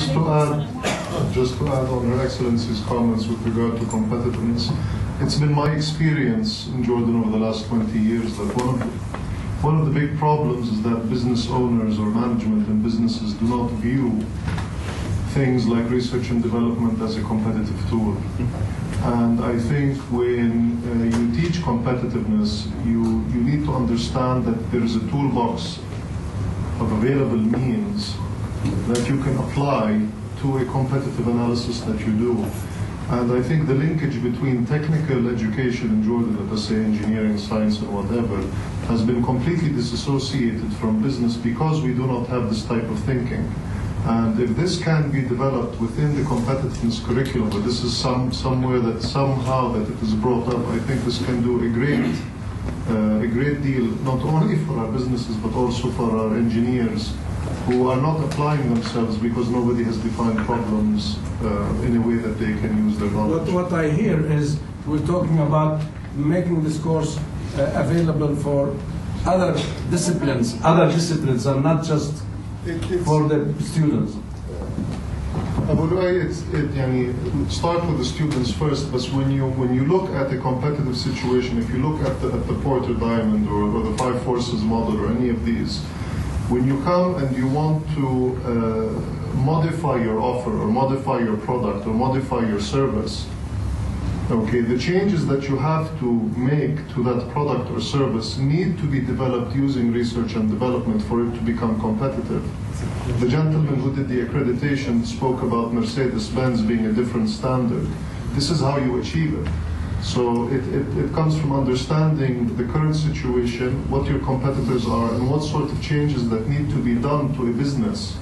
just to add on Her Excellency's comments with regard to competitiveness, it's been my experience in Jordan over the last 20 years that one of the big problems is that business owners or management in businesses do not view things like research and development as a competitive tool. And I think when you teach competitiveness, you need to understand that there is a toolbox of available means that you can apply to a competitive analysis that you do. And I think the linkage between technical education in Jordan, let us say engineering, science, and whatever, has been completely disassociated from business because we do not have this type of thinking. And if this can be developed within the competitiveness curriculum, but this is somewhere that somehow that it is brought up, I think this can do a great deal, not only for our businesses, but also for our engineers who are not applying themselves because nobody has defined problems in a way that they can use their knowledge. What I hear is we're talking about making this course available for other disciplines and not just for the students. Start with the students first, but when you look at a competitive situation, if you look at the Porter Diamond or the Five Forces model or any of these, when you come and you want to modify your offer or modify your product or modify your service, okay, the changes that you have to make to that product or service need to be developed using research and development for it to become competitive. The gentleman who did the accreditation spoke about Mercedes-Benz being a different standard. This is how you achieve it. So it comes from understanding the current situation, what your competitors are, and what sort of changes that need to be done to a business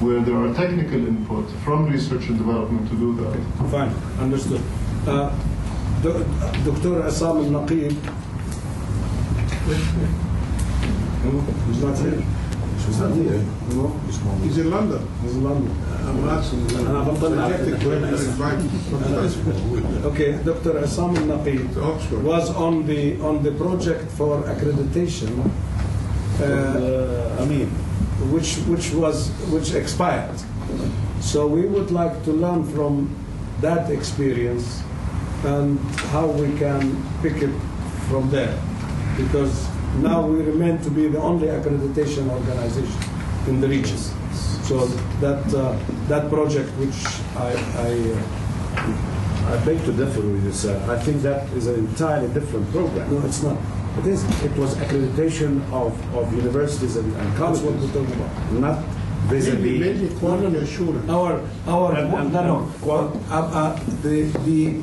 where there are technical input from research and development to do that. Fine, understood. Dr. Assam al-Naqib, he's not here. He's not here. No? He's in London. He's in London. I'm asking. Okay, Dr. Assam al-Naqib was on the project for accreditation, which expired. So we would like to learn from that experience and how we can pick it from there, because now we remain to be the only accreditation organization in the region. So that project, which I beg to differ with you, sir. I think that is an entirely different program. No, it's not. It is. It was accreditation of universities and colleges. That's what we're talking about. Not vis-a-vis. Mainly quality assurance. The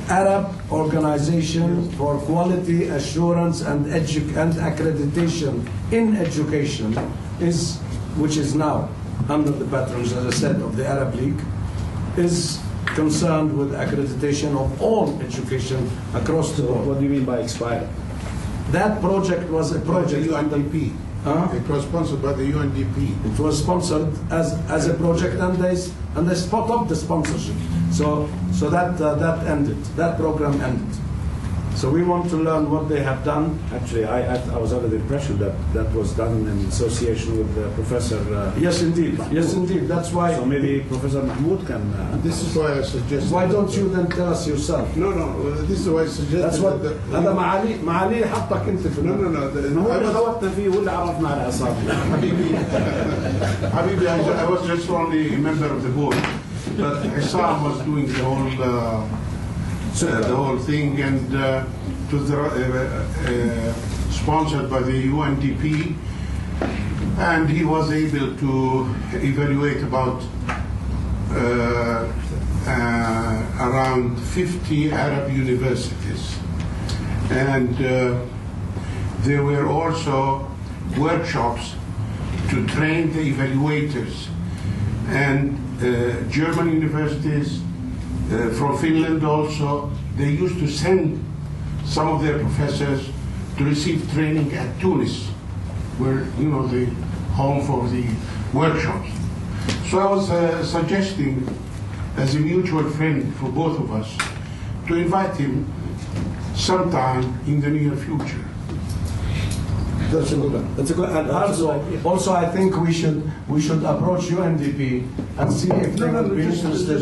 Arab Organization for Quality Assurance and Accreditation in Education which is now under the patronage, as I said, of the Arab League, is concerned with accreditation of all education across the board. What do you mean by expired? That project was a project by the UNDP. It was sponsored by the UNDP. It was sponsored as a project, and they spot up the sponsorship. So that ended. That program ended. So we want to learn what they have done. Actually, I was under the impression that was done in association with Professor. Yes, indeed. Yes, indeed. That's why. So maybe Professor Mahmoud can. This is why I suggested. Why don't you then tell us yourself? No. This is why I suggested. That's what. هذا معالي حطك أنت في. No. هو اللي خوتنا فيه واللي عرفنا على أعصابنا. Habibi, I was just only a member of the board, but Issam was doing the whole thing, and it was sponsored by the UNDP, and he was able to evaluate about around 50 Arab universities, and there were also workshops to train the evaluators, and German universities, from Finland also, they used to send some of their professors to receive training at Tunis, where, the home for the workshops. So I was suggesting, as a mutual friend for both of us, to invite him sometime in the near future. That's a good one. That's a good. And also, I think we should approach UNDP and see if they would be interested.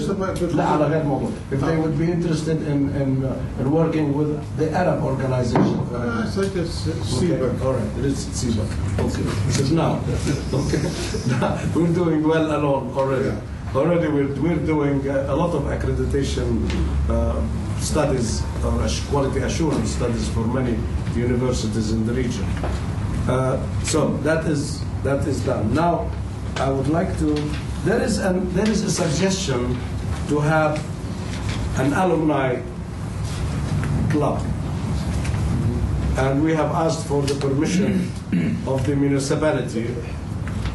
If they would be interested in working with the Arab organization. I think it's CBAC. All right, it is CBAC. Okay. Because now, okay, we're doing well alone already. Yeah. Already we're doing a lot of accreditation studies or quality assurance studies for many universities in the region. So that is done. Now, I would like to. There is a suggestion to have an alumni club, and we have asked for the permission of the municipality,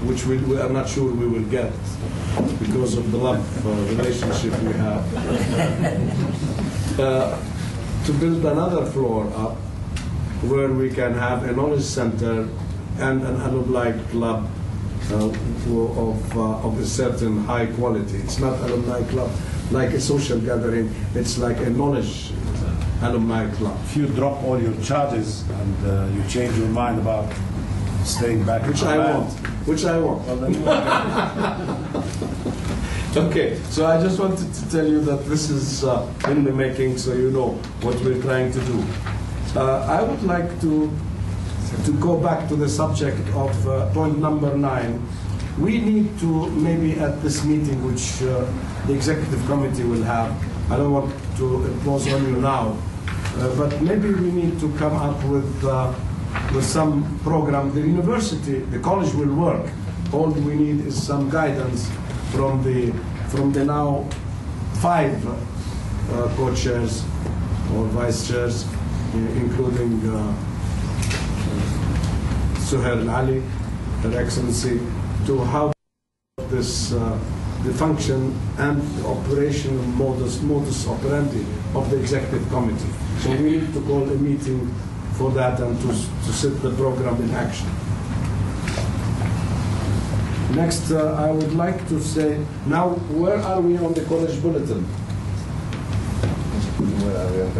which we are not sure we will get because of the love relationship we have, to build another floor up where we can have a knowledge center and an alumni club of a certain high quality. It's not alumni club like a social gathering, it's like a knowledge alumni club. If you drop all your charges and you change your mind about staying back, Which I want. Well, then Okay, so I just wanted to tell you that this is in the making, so you know what we're trying to do. I would like to go back to the subject of point number 9. We need to, maybe at this meeting, which the executive committee will have, I don't want to impose on you now, but maybe we need to come up with some program. The university, the college will work. All we need is some guidance from the now 5 co-chairs or vice chairs, including Suhail Ali, Her Excellency, to how this the function and the operational modus operandi of the executive committee. So we need to call a meeting for that and to set the program in action. Next, I would like to say, now, where are we on the college bulletin? Where are we on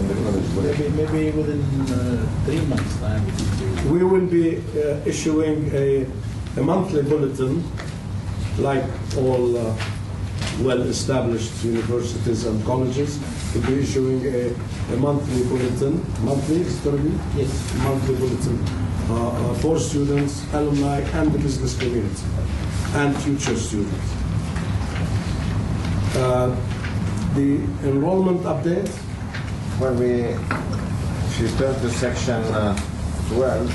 the college bulletin? Maybe within 3 months' time. We will be issuing a monthly bulletin, like all well-established universities and colleges. We'll be issuing a monthly bulletin. Monthly, is it going to be? Yes. Monthly bulletin. For students, alumni, and the business community, and future students. The enrollment update. When if you turn to section 12,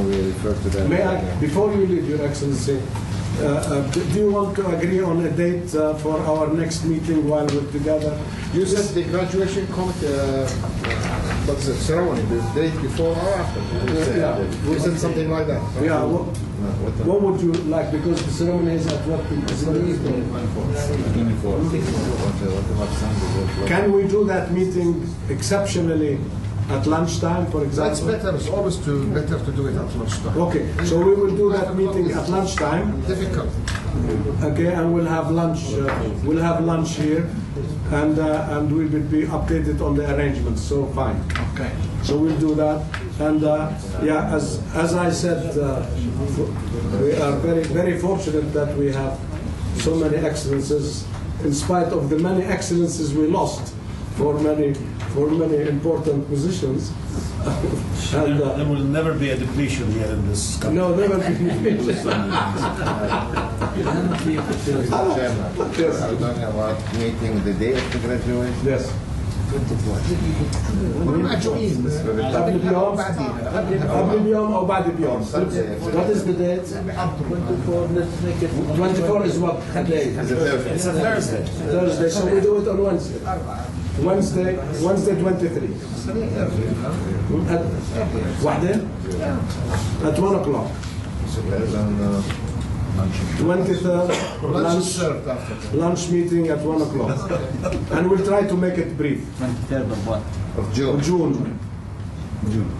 we refer to that. May I, before you leave, Your Excellency, do you want to agree on a date for our next meeting while we're together? You said the graduation committee, what's the ceremony, the date before or after? Yeah. We said something like that. Yeah. What would you like? Because the ceremony is at what? Can we do that meeting exceptionally at lunchtime, for example? That's better. It's always better to do it at lunchtime. Okay, so we will do that meeting at lunchtime. Difficult. Okay, and we'll have lunch. We'll have lunch here, and we will be updated on the arrangements. So fine. Okay. So we'll do that, and yeah, as I said, we are very very fortunate that we have so many excellences, in spite of the many excellences we lost for many important positions. And, there will never be a depletion here in this country. no, never be. Mr. Chairman, Yes. are we talking about meeting the day of the graduation? Yes. قبل بيوم أو بعد بيوم. What is the date? 24 is what day? It's a Thursday. Thursday. So we do it on Wednesday. Wednesday 23. At واحدة? At 1 o'clock. 23rd lunch meeting at 1 o'clock, and we'll try to make it brief. 23rd of what? Of June. June.